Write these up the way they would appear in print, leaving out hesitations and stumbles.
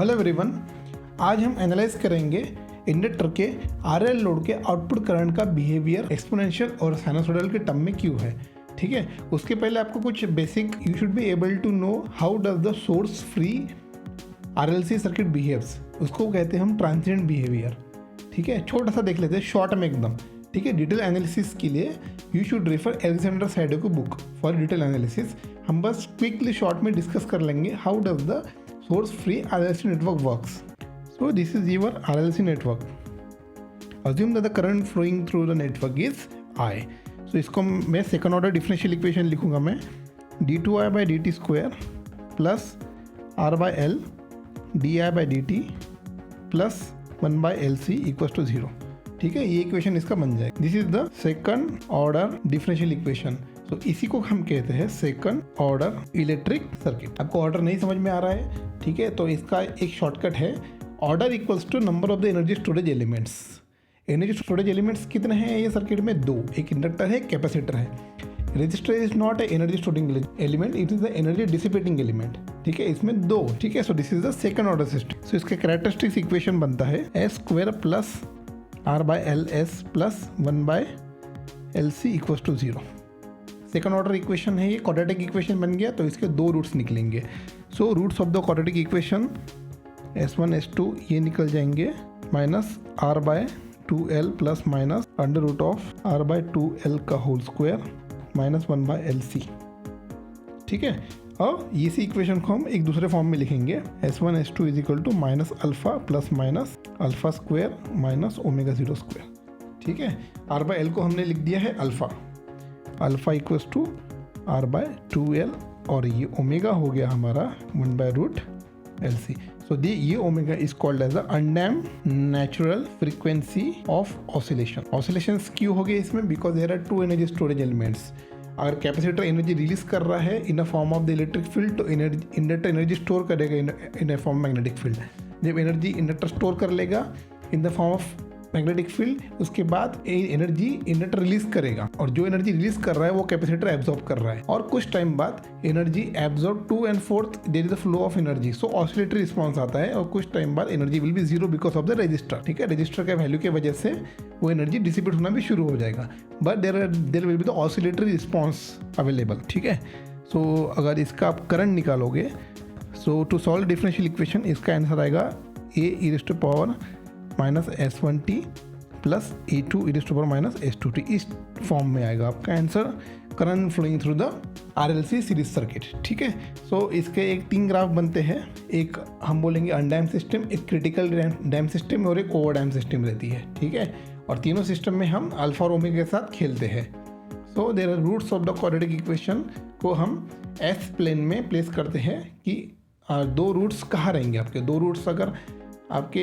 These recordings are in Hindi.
हेलो एवरीवन, आज हम एनालाइज करेंगे इंडक्टर के आरएल लोड के आउटपुट करंट का बिहेवियर एक्सपोनेंशियल और साइनसॉइडल के टर्म में क्यों है। ठीक है, उसके पहले आपको कुछ basic you should be able to know how does the source free RLC circuit behaves. उसको कहते हैं हम ट्रांजिएंट बिहेवियर। ठीक है, छोटा सा देख लेते हैं शॉर्ट में एकदम। ठीक है, डिटेल एनालिसिस के लिए यू शुड रेफर अलेक्जेंडर साइडो की बुक फॉर डिटेल एनालिसिस। हम बस क्विकली शॉर्ट में डिस्कस कर लेंगे how does the source free RLC network works. So this is your RLC network. Assume that the current flowing through the network is I. So इसको मैं सेकंड ऑर्डर डिफरेंशियल इक्वेशन लिखूंगा मैं d2i by dt square plus r by l di by dt plus 1 by lc equals to 0। ठीक है, ये इक्वेशन इसका बन जाएगा। This is the second order differential equation. तो इसी को हम कहते हैं सेकंड ऑर्डर इलेक्ट्रिक सर्किट। आपको ऑर्डर नहीं समझ में आ रहा है, ठीक है, तो इसका एक शॉर्टकट है order equals to number of the energy storage elements. Energy storage elements कितने हैं ये सर्किट में? दो, एक इंडक्टर है, कैपेसिटर है। Resistor is not a energy storing element, it is the energy dissipating element. ठीक है, इसमें दो। ठीक है, so this is the second order system. So इसका कैरेक्टरिस्टिक्स इक्वेशन बनता है s square plus R by L s plus 1 by L C equals to 0। Second order equation है ये, क्वाड्रेटिक इक्वेशन बन गया, तो इसके दो रूट्स निकलेंगे। So roots of the quadratic equation S1 S2 ये निकल जाएंगे minus R by 2l plus minus under root of R by 2l का whole square minus 1 by L C. ठीक है, और इसी इक्वेशन को हम एक दूसरे फॉर्म में लिखेंगे S1 S2 is equal to minus alpha plus minus alpha square minus omega 0 square. ठीक है, आर बाय एल को हमने लिख दिया है alpha equals to R by 2l और ये ओमेगा हो गया हमारा 1 by root L C. So ये omega is called as the undamped natural frequency of oscillation. Oscillations क्यों हो गए इसमें? Because there are two energy storage elements. अगर कैपेसिटर एनर्जी रिलीज कर रहा है in a form of the electric field, तो इंडक्टर एनर्जी स्टोर करेगा in a form magnetic field. जब एनर्जी इंडक्टर स्टोर कर लेगा in the form of magnetic field, उसके बाद एनर्जी इंडक्टर रिलीज करेगा, और जो एनर्जी रिलीज कर रहा है वो कैपेसिटर एब्जॉर्ब कर रहा है, और कुछ टाइम बाद energy absorb 2 and 4 there is the flow of energy. So oscillatory response आता है, और कुछ टाइम बाद energy will be 0 because of the resistor. ठीक है, रजिस्टर के वैल्यू के वजह से वो एनर्जी डिसिपेट होना भी शुरू हो जाएगा, but there will be the oscillatory response available. ठीक है, सो अगर इसका आप करंट निकालोगे, so to solve differential equation इसका आंसर आएगा a e to power minus S1t plus A2 e to power minus S2t। इस फॉर्म में आएगा आपका answer current flowing through the RLC series circuit. ठीक है, सो इसके एक 3 ग्राफ बनते हैं। एक हम बोलेंगे अनडैम सिस्टम, एक क्रिटिकल डैम सिस्टम और एक ओवर डैम सिस्टम रहती है। ठीक है, और तीनों सिस्टम में हम अल्फा और ओमेगा के साथ खेलते हैं। So there are roots of the quadratic equation को हम S प्लेन में प्लेस करते हैं कि दो रूट्स कहाँ रहेंगे आपके। दो रूट्स अगर आपके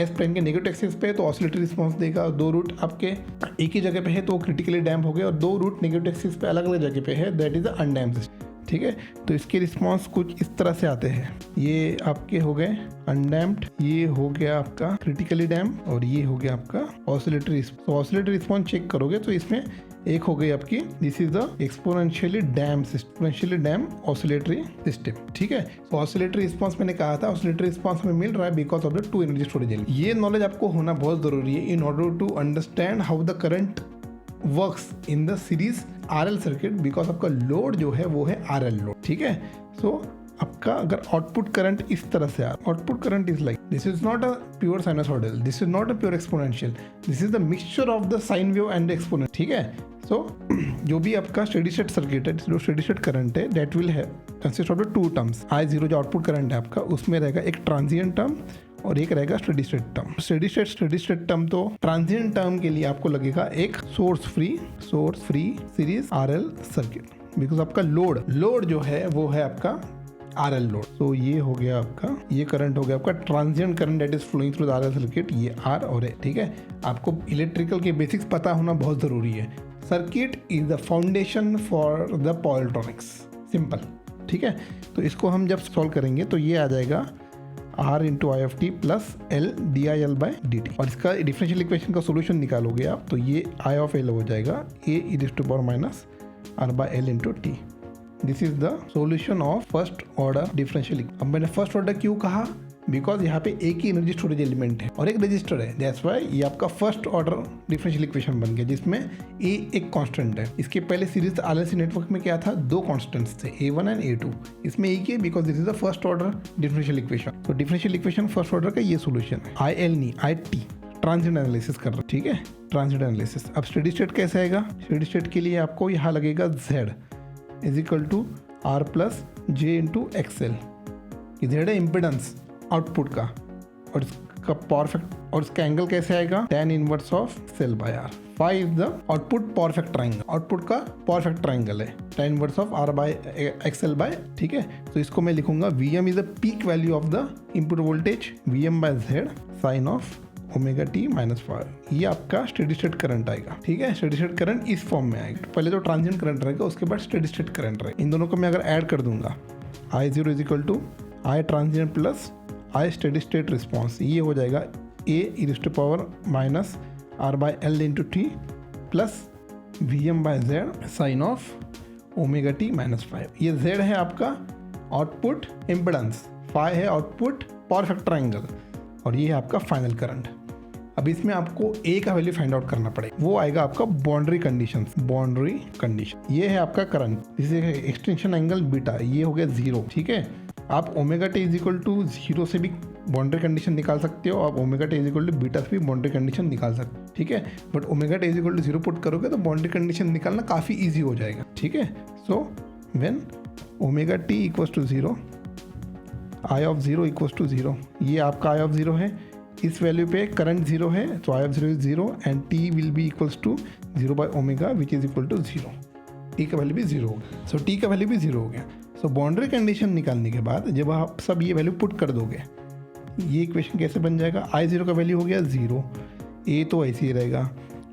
एस प्लेन के नेगेटिव एक्सिस पे है तो ऑसिलेटरी रिस्पांस देगा। दो रूट आपके एक ही जगह पे है तो क्रिटिकली डैम्प हो गया, और दो रूट नेगेटिव एक्सिस पे अलग अलग जगह पे है, that is the undamped system. ठीक है, तो इसके रिस्पांस कुछ इस तरह से आते हैं। ये आपके हो गए अनडैम्प्ड, ये हो गया आपका क्रिटिकली डैम्प, और ये हो गया आपका ऑसिलेटरी रिस्पांस। तो ऑसिलेटरी रिस्पांस चेक करोगे तो इसमें एक हो गई आपकी, this is the exponentially dam oscillatory system. ठीक है, तो ऑसिलेटरी रिस्पांस मैंने कहा था, ऑसिलेटरी रिस्पांस हमें मिल रहा है because of the two energy storage element. ये नॉलेज आपको होना बहुत जरूरी है in order to understand how the current works in the series RL circuit, because आपका लोड जो है वो है आरएल लोड। ठीक है, सो आपका अगर आउटपुट करंट इस तरह से output current is like this is not a pure sinusoidal, this is not a pure exponential, this is the mixture of the sine wave and exponent. ठीक है, सो जो भी आपका स्टेडी स्टेट सर्किट है, जो स्टेडी स्टेट करंट है, that will have consist of the 2 terms. I0 जो आउटपुट करंट है आपका, उसमें रहेगा एक ट्रांजिएंट टर्म और एक रहेगा steady state term. Steady state term, तो ट्रांजिएंट टर्म के लिए आपको लगेगा एक source free series RL circuit, because आपका लोड जो है वो है आपका आरएल लोड। तो ये हो गया आपका, ये करंट हो गया आपका transient current that is flowing through the RL circuit, ये आर और ए। ठीक है, आपको इलेक्ट्रिकल के बेसिक्स पता होना बहुत जरूरी है। Circuit is the foundation for the power electronics, simple. ठीक है, तो इसको हम जब सॉल्व करेंगे तो ये आ जाएगा R into I of T plus L D I L by D T, और इसका डिफरेंशियल इक्वेशन का सोल्यूशन निकालोगे आप तो ये आई ऑफ एल हो जाएगा A e to power minus R by L into t. This is the solution of first order differential. अब मैंने फर्स्ट ऑर्डर क्यों कहा? बिकॉज यहाँ पे एक ही एनर्जी स्टोरेज एलिमेंट है और एक रजिस्टर है, दैट्स वाई ये आपका फर्स्ट ऑर्डर डिफरेंशियल इक्वेशन बन गया जिसमें ए एक कांस्टेंट है। इसके पहले सीरीज आरएलसी नेटवर्क में क्या था, दो कांस्टेंट्स थे A1 एंड A2, इसमें एक ही है because this is the first order differential equation. तो डिफरेंशियल इक्वेशन फर्स्ट ऑर्डर का ये सोल्यूशन है। IL नहीं IT, ट्रांजिएंट एनालिसिस कर रहे, ठीक है, ट्रांजिएंट एनालिसिस। अब स्टेडी स्टेट कैसे आएगा, स्टेडी स्टेट के लिए आपको यहाँ लगेगा Z is equal to R plus J into XL। Z है इम्पिडेंस आउटपुट का और इसका परफेक्ट, और इसका एंगल कैसे आएगा, tan इनवर्स ऑफ सेल by R। phi is the output perfect triangle, output का परफेक्ट ट्राइंगल है, tan inverse of R by XL by, ठीक है। तो इसको मैं लिखूंगा Vm is the peak value of the input voltage Vm by Z sine of omega T minus 5। ये आपका स्टेडी स्टेट करंट आएगा, ठीक है। स्टेडी स्टेट करंट इस फॉर्म में आएगा, पहले तो ट्रांजिएंट करंट रहेगा, उसके बाद स्टेडी स्टेट करंट रहेगा। इन दोनों को मैं अगर ऐड कर दूंगा, I0 is equal to I transient plus I steady state response, ये हो जाएगा A e to power minus R by L into T plus Vm by Z sine of omega T minus 5। ये Z है आपका आउटपुट इम्पिडेंस, phi है आउटपुट परफेक्ट ट्राइंगल, और ये है आपका फाइनल करंट। अब इसमें आपको A का वैल्यू फाइंड आउट करना पड़ेगा, वो आएगा आपका बाउंड्री कंडीशन। बाउंड्री कंडीशन ये है आपका करंट, इसे एक्सटेंशन एंगल बीटा, ये हो गया 0, ठीक है। आप omega T is equal to 0 से भी बाउंड्री कंडीशन निकाल सकते हो, आप omega T is equal to beta से भी बाउंड्री कंडीशन निकाल सकते हो, ठीक है। But omega T is equal to 0 put करोगे तो बाउंड्री कंडीशन निकालना काफ़ी ईजी हो जाएगा, ठीक है। So when omega T equals to 0, I of 0 equals to 0, ये आपका I ऑफ 0 है, इस वैल्यू पे करंट 0 है तो I of 0 is 0 and T will be equals to 0 by omega which is equal to 0। T का वैल्यू भी 0 हो गया, सो T का वैल्यू भी 0 हो गया। सो बाउंड्री कंडीशन निकालने के बाद जब आप सब ये वैल्यू पुट कर दोगे, ये इक्वेशन कैसे बन जाएगा, I0 का वैल्यू हो गया 0, A तो ऐसे ही रहेगा,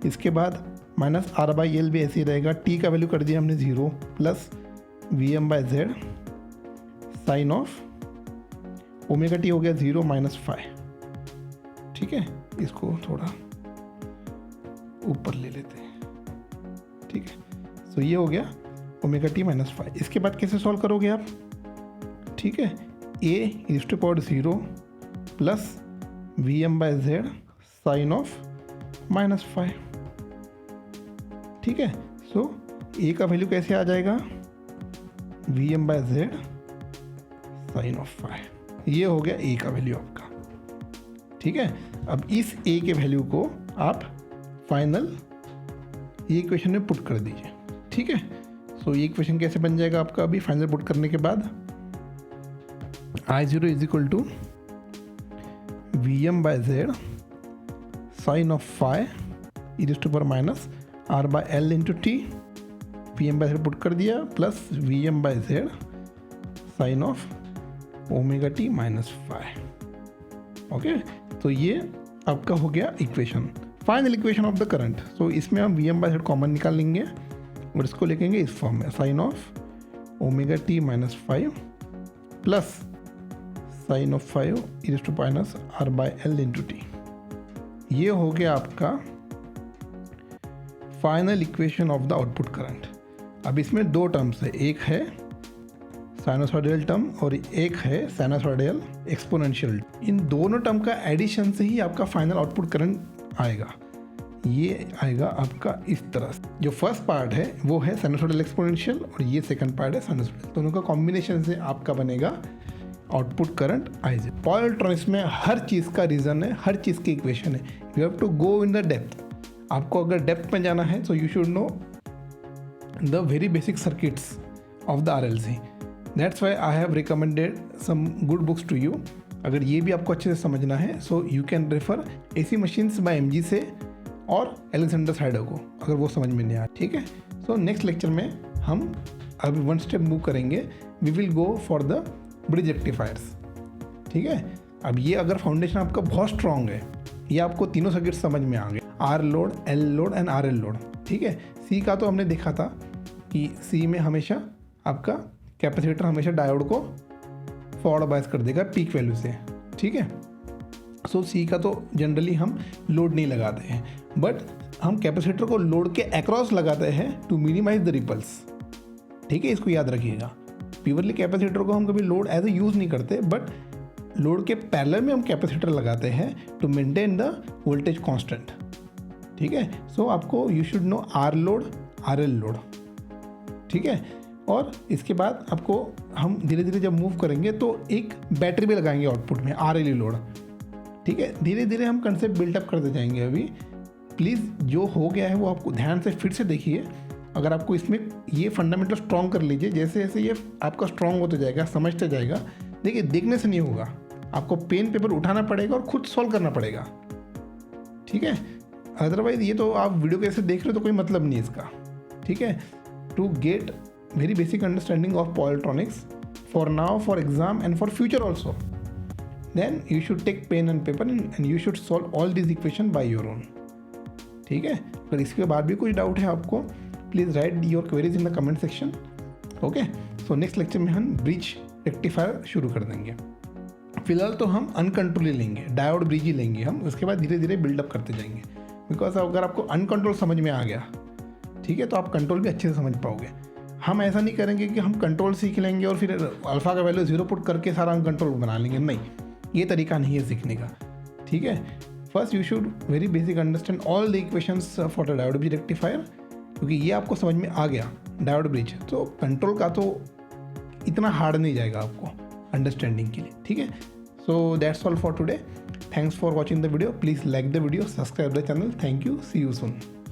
इसके बाद माइनस R बाई L भी ऐसे ही रहेगा, T का वैल्यू कर दिया हमने 0 plus Vm by Z sine of omega T हो गया 0 माइनस 5, ठीक है। इसको थोड़ा ऊपर ले लेते हैं, ठीक है। सो ये हो गया ओमेगा टी माइनस 5। इसके बाद कैसे सॉल्व करोगे आप, ठीक है। A is to power 0 plus Vm by Z sine of minus 5, ठीक है। सो A का वैल्यू कैसे आ जाएगा, Vm by Z sine of 5, ये हो गया A का वैल्यू आपका, ठीक है। अब इस A के वैल्यू को आप फाइनल ये इक्वेशन में पुट कर दीजिए, ठीक है। सो ये इक्वेशन कैसे बन जाएगा आपका, अभी फाइनल पुट करने के बाद I0 is equal to Vm by Z sine of 5 e to power minus R by L into t, Vm by Z put कर दिया plus Vm by Z sine of omega T minus 5, okay. तो ये आपका हो गया equation, final equation of the current. So इसमें हम Vm बाय Z कॉमन निकाल लेंगे और इसको लिखेंगे इस फॉर्म में, sine of omega T minus 5 plus sine of 5 e to minus R by L into t. ये हो गया आपका final equation of the output current. अब इसमें दो टर्म्स है, एक है साइनोसॉइडल टर्म और एक है साइनोसॉइडल एक्सपोनेंशियल। इन दोनों टर्म का एडिशन से ही आपका फाइनल आउटपुट करंट आएगा, ये आएगा आपका इस तरह से। जो फर्स्ट पार्ट है वो है साइनोसॉइडल एक्सपोनेंशियल और ये सेकंड पार्ट है साइनोसॉइडल, दोनों का कॉम्बिनेशन से आपका बनेगा output current I0। Power electronics में हर चीज़ का रीज़न है, हर चीज़ की इक्वेशन है, you have to go in the depth. आपको अगर डेप्थ में जाना है तो you should know the very basic circuits of the RLC। That's why I have recommended some good books to you. अगर ये भी आपको अच्छे से समझना है so you can refer AC machines by MG से और एलेक्जेंडर साइडर को, अगर वो समझ में नहीं आया, ठीक है। सो नेक्स्ट लेक्चर में हम अभी वन स्टेप मूव करेंगे, we will go for the bridge rectifiers, ठीक है। अब ये अगर फाउंडेशन आपका बहुत स्ट्रॉन्ग है, ये आपको तीनों सर्किट समझ में आ गए, R load, L load and RL load, ठीक है। C का तो हमने देखा था कि C में हमेशा आपका कैपेसिटर हमेशा डायोड को फॉरवर्ड बायस कर देगा पीक वैल्यू से, ठीक है। सो C का तो जनरली हम लोड नहीं लगाते हैं, बट हम कैपेसिटर को लोड के अक्रॉस लगाते हैं टू मिनिमाइज द रिपल्स, ठीक है। इसको याद रखिएगा, प्योरली कैपेसिटर को हम कभी लोड एज ए यूज़ नहीं करते, बट लोड के पैरेलल में हम कैपेसिटर लगाते हैं to maintain the voltage constant. ठीक है, सो आपको you should know R load, R L load. ठीक है, और इसके बाद आपको हम धीरे धीरे जब मूव करेंगे तो एक बैटरी भी लगाएंगे आउटपुट में, आर एल लोड। ठीक है, धीरे धीरे हम कंसेप्ट बिल्डअप करते जाएंगे। अभी प्लीज़ जो हो गया है वो आपको ध्यान से फिर से देखिए। अगर आपको इसमें ये फंडामेंटल स्ट्रॉन्ग कर लीजिए, जैसे जैसे ये आपका स्ट्रॉन्ग होता जाएगा, समझते जाएगा। देखिए, देखने से नहीं होगा, आपको पेन पेपर उठाना पड़ेगा और खुद सॉल्व करना पड़ेगा। ठीक है, अदरवाइज ये तो आप वीडियो कैसे देख रहे हो तो कोई मतलब नहीं इसका। ठीक है, to get very basic understanding of power electronics for now, for exam and for future also, then you should take pen and paper and you should solve all this equation by your own. ठीक है, अगर इसके बाद भी कुछ डाउट है आपको, please write your queries in the comment section. Okay, so next lecture में हम ब्रिज रेक्टिफायर शुरू कर देंगे। फिलहाल तो हम अनकंट्रोल लेंगे, डायोड ब्रिज ही लेंगे हम, उसके बाद धीरे धीरे बिल्डअप करते जाएंगे। बिकॉज अगर आपको अनकंट्रोल समझ में आ गया, ठीक है, तो आप कंट्रोल भी अच्छे से समझ पाओगे। हम ऐसा नहीं करेंगे कि हम कंट्रोल सीख लेंगे और फिर अल्फ़ा का वैल्यू 0 पुट करके सारा अनकंट्रोल बना लेंगे, नहीं, ये तरीका नहीं है सीखने का। ठीक है, first you should very basic understand all the equations for the diode bridge rectifier, क्योंकि ये आपको समझ में आ गया डायोड ब्रिज, तो कंट्रोल का तो इतना हार्ड नहीं जाएगा आपको अंडरस्टैंडिंग के लिए। ठीक है, so that's all for today. Thanks for watching the video. Please like the video, subscribe the channel. Thank you, see you soon.